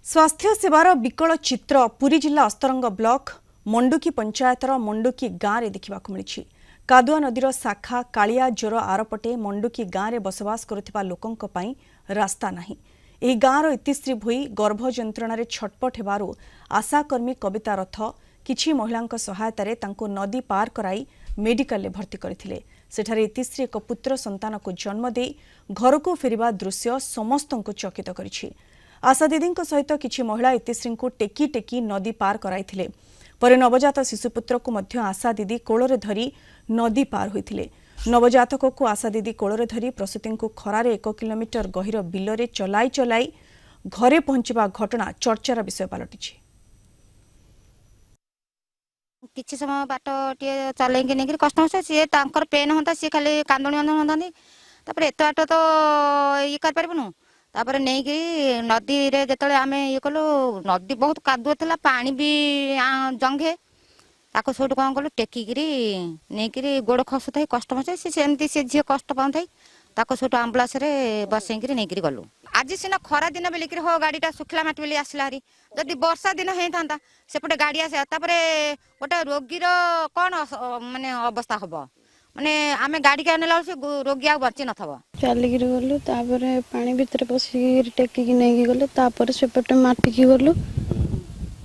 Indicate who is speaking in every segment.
Speaker 1: स्वास्थ्य सेवार विकल चित्र पुरी जिला अस्तरंग ब्लॉक मंडुकी पंचायतर मंडुकी गाँव में देखा मिली। कादुआ नदीर शाखा कालिया जोर आरपटे मंडुकी गाँव में बसवास करुवा लोकों रास्ता नहीं। यह गाँवर इतिश्री भोई गर्भ जंत्रण छटपट होबारु आशाकर्मी कविता रथ किछि महिला सहायतार नदी पार कराई मेडिकल भर्ती करथिले। सेठारे इतिश्री एक पुत्र संतान को जन्म दे घर को फेरिबा दृश्य समस्त चकित करिछि। आशा दीदी सहित किछि महिला इतिश्री को टेकी टेकी नदी पार कराइथिले। परे नवजात शिशुपुत्र को मध्य आशा दीदी कोଳରେ धरी नदी पार होइथिले। नवजातक को आशा दीदी कोଳରେ धरी प्रसूति को खरारे 1 किलोमीटर गहिर बिलरे चलाई चलाई घरे पहुंचवा घटना चर्चार विषय पलटिछि।
Speaker 2: किछि समय बाट टे चलेंगे नहीं कष्ट हो सी पेन होता सी खाली कांदणी होता तापर एत बाट तो ये कर परबनु तापर नहीं कि नदी रे जतले आमे ये कलो नदी बहुत कादुआ थला पानी भी जंगे ताको सोट कोन कलो टेकीगिरी नेकिरी गोड़ खसुथाई कष्ट हो सी सेमती से झियो कष्ट पाउथाई ताको सोट एम्बुलेंस रे बसेंगिरी नेकिरी गलु। आज सिना खरा दिन बेलिकिरी हो गाड़ीटा सुखला माटी बेली आसला हरी जदि वर्षा दिन हेता सेपटे गाड़ी आसे तापरे गोटे रोगीर कौन माने अवस्था हबो माने आमे गाड़ी के नेला से रोगी आ बची न थबो।
Speaker 3: चलिकिरी गलु तापरे पानी भितर पसिकिरी टेकिकी नेकी गले तापरे सेपटे माटी की गलु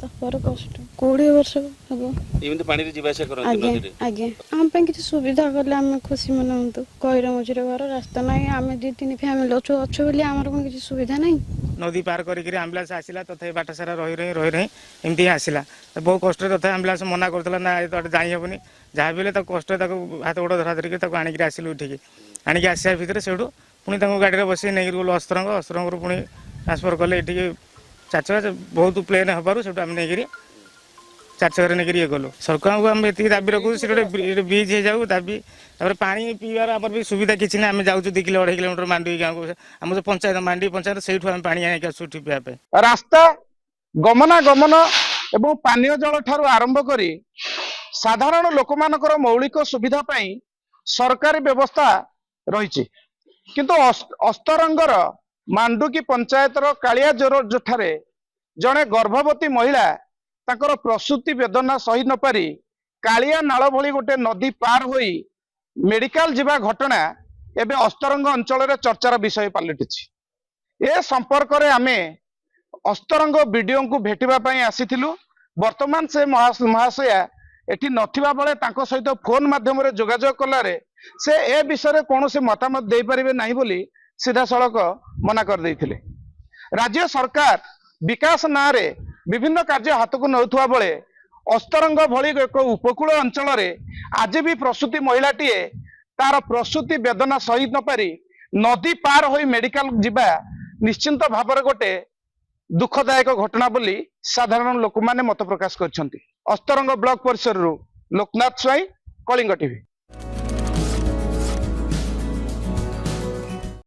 Speaker 3: तापर कष्ट 20 वर्ष हबो
Speaker 4: एमते पानी रे जीवासे करन नदी रे
Speaker 3: आगे हम पे किछ सुविधा करले हम खुशी मनंतु कइर मझिरे घर रास्ता नाही आमे 2-3 फैमिली अच्छो बोली हमर कोन किछ सुविधा नाही।
Speaker 5: नदी पार करिक एम्बुलेंस आसिला तथे बाट सारा रही रही एमती आसिला बहुत कष्ट तथे एम्बुलेंस मना करथला ना एत जाई हेबनी जहाँ भी कष्ट हाथ गोड़ धरा धरिक आनिक आसिलु उठिक आनिक आसा भितर सेठू पुणी गाड़ी बस नहीं गलु अस्तरंग अस्तरंग पुणी ट्रांसफर कले ये चार बहुत प्लेन हबार से नहीं 4 चक्कर नहीं ये गलु। सरकार को आम ये दाबी रखु से ब्रिज हो जाऊ दाबी पानी पीवार आम भी सुविधा किसी ना आम जाऊँ 2 किलो 2.5 किलोमीटर मांडी गाँव को आम पंचायत मांडी पंचायत से पानी आनिक आसू पीवा
Speaker 6: रास्ता गमनागमन एवं पानीय जल ठारू आरंभ करी साधारण लोक मानकर मौलिक सुविधा पाई सरकारी व्यवस्था रही किंतु अस्तरंगर मांडुकी पंचायतर कालिया जोर जोठारे जड़े गर्भवती महिला ताकर प्रसूति वेदना सही न पारी कालिया नाल भली गोटे नदी पार होई मेडिकल जीवा घटना एबे अस्तरंग अंचल रे चर्चार विषय पलटिछि। ए संपर्क रे आमे अस्तरंग वीडियो को भेटिबा पई आसीथिलु। वर्तमान से महाशया एठी नथिबा बेले तांको सहित फोन माध्यम रे जोगाजोग कलारे से ए विषय कौन से मतामत दे पारिबे नाही बोली सीधा सड़क मना कर देथिले। राज्य सरकार विकास ना रे विभिन्न कार्य हाथ को नौथुआ बेले अस्तरंग भली एक उपकूल अंचल रे आज भी प्रसूति महिलाटीए तार प्रसूति वेदना सही न पारी नदी पार होई मेडिकल जिबा निश्चिंत भाव गोटे दुखदायक घटना बोली साधारण लोक माने मत प्रकाश करछंती। अस्तरंग ब्लॉक परिसर लोकनाथ स्वाई कलिंग टीवी।